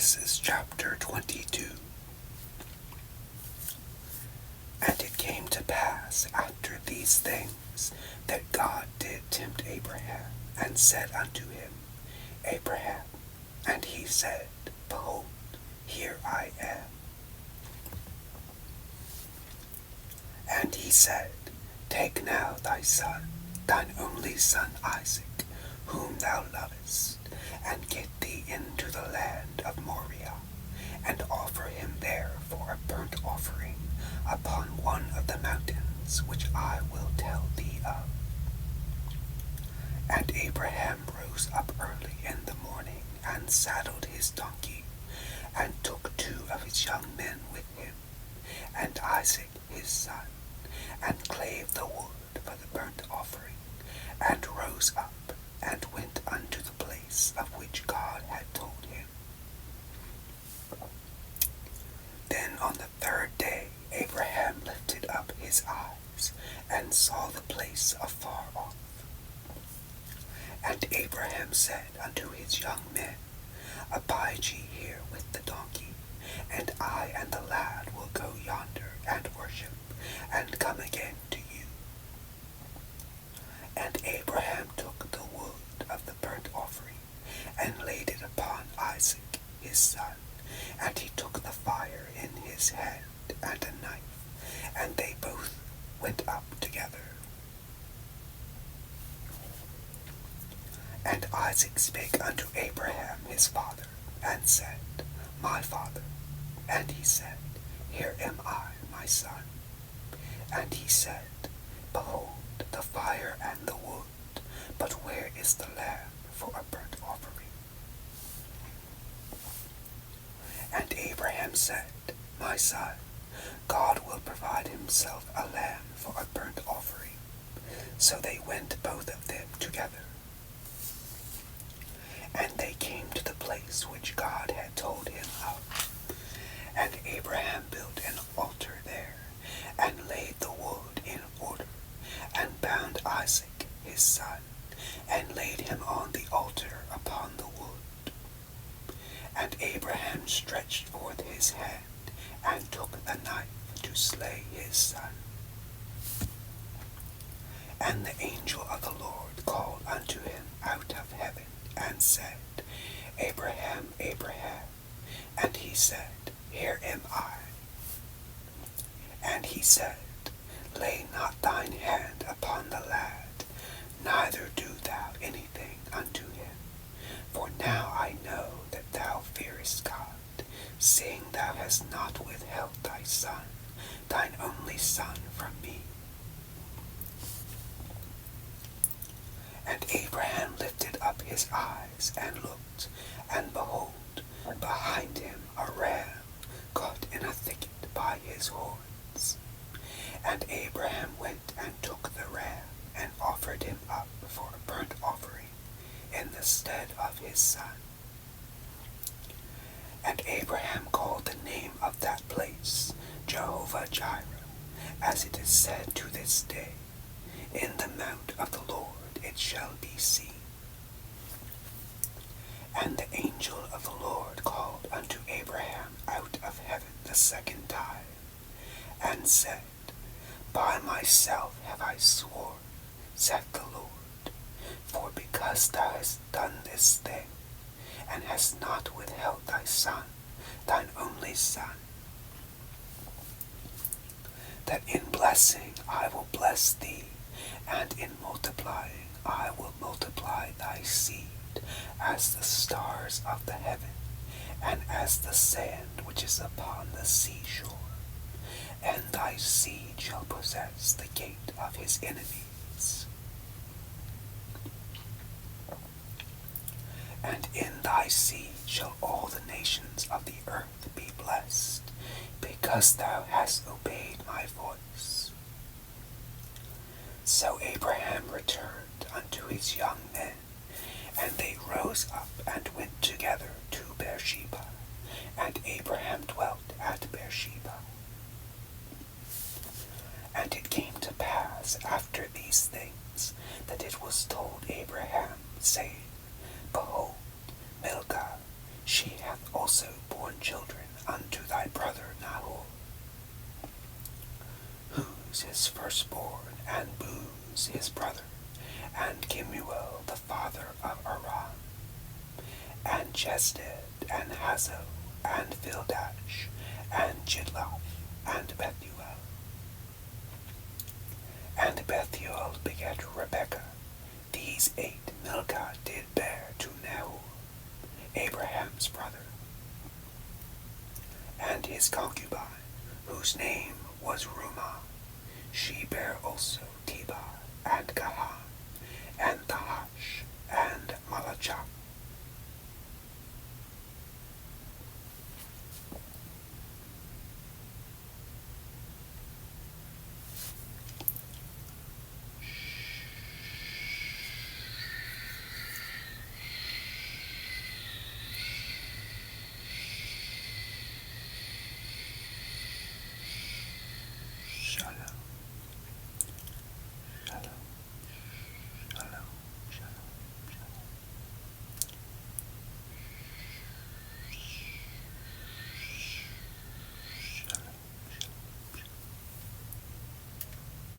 Genesis chapter 22. And it came to pass after these things that God did tempt Abraham, and said unto him, Abraham. And he said, Behold, here I am. And he said, Take now thy son, thine only son Isaac, whom thou lovest, and get thee into the land of Moriah, and offer him there for a burnt offering upon one of the mountains which I will tell thee of. And Abraham rose up early in the morning, and saddled his donkey, and took 2 of his young men with him, and Isaac his son, and clave the wood for the burnt offering, and rose up, and went unto the place of which God had told him. Then on the 3rd day Abraham lifted up his eyes, and saw the place afar off. And Abraham said unto his young men, Abide ye here with the donkey, and I and the lad will go yonder and worship, and come again to you. And Abraham took the wood of the burnt offering, and laid it upon Isaac his son, and he took the fire in his hand and a knife, and they both went up together. And Isaac spake unto Abraham his father, and said, My father. And he said, Here am I, my son. And he said, Behold, the fire and the wood, but where is the lamb for a burnt offering? And Abraham said, My son, God will provide himself a lamb for a burnt offering. So they went both of them together. And they came to the place which God had told him of. And Abraham built an altar there, and laid the wood in order, and bound Isaac his son, and laid him on the altar upon the wood. And Abraham stretched forth his hand, and took the knife to slay his son. And the angel of the Lord called unto him out of heaven, and said, Abraham, Abraham. And he said, Here am I. And he said, Lay not thine hand upon the lad, neither do thou anything unto him. For now I know that thou fearest God, seeing thou hast not withheld thy son, thine only son, from me. And Abraham lifted up his eyes, and looked, and behold, behind him a ram caught in a thicket by his horns. And Abraham went and took the ram, and offered him up for a burnt offering in the stead of his son. And Abraham called the name of that place Jehovah-Jireh, as it is said to this day, In the mount of the Lord it shall be seen. And the angel of the Lord called unto Abraham out of heaven the 2nd time, and said, By myself have I sworn, saith the Lord, for because thou hast done this thing, and hast not withheld thy son, thine only son, that in blessing I will bless thee, and in multiplying I will multiply thy seed as the stars of the heaven, and as the sand which is upon the seashore. And thy seed shall possess the gate of his enemies. And in thy seed shall all the nations of the earth be blessed, because thou hast obeyed my voice. So Abraham returned unto his young men, and they rose up and went together to Beersheba, and Abraham dwelt at Beersheba. And it came to pass after these things that it was told Abraham, saying, Behold, Milcah, she hath also born children unto thy brother Nahor, who's his firstborn, and Booz his brother, and Kemuel the father of Aram, and Chesed, and Hazo, and Pildash, and Jidlaph, and Bethuel. And Bethuel begat Rebekah. These 8 Milcah did bear to Nahor, Abraham's brother, and his concubine, whose name was Rumah. She bare also Tebah, and Gahan,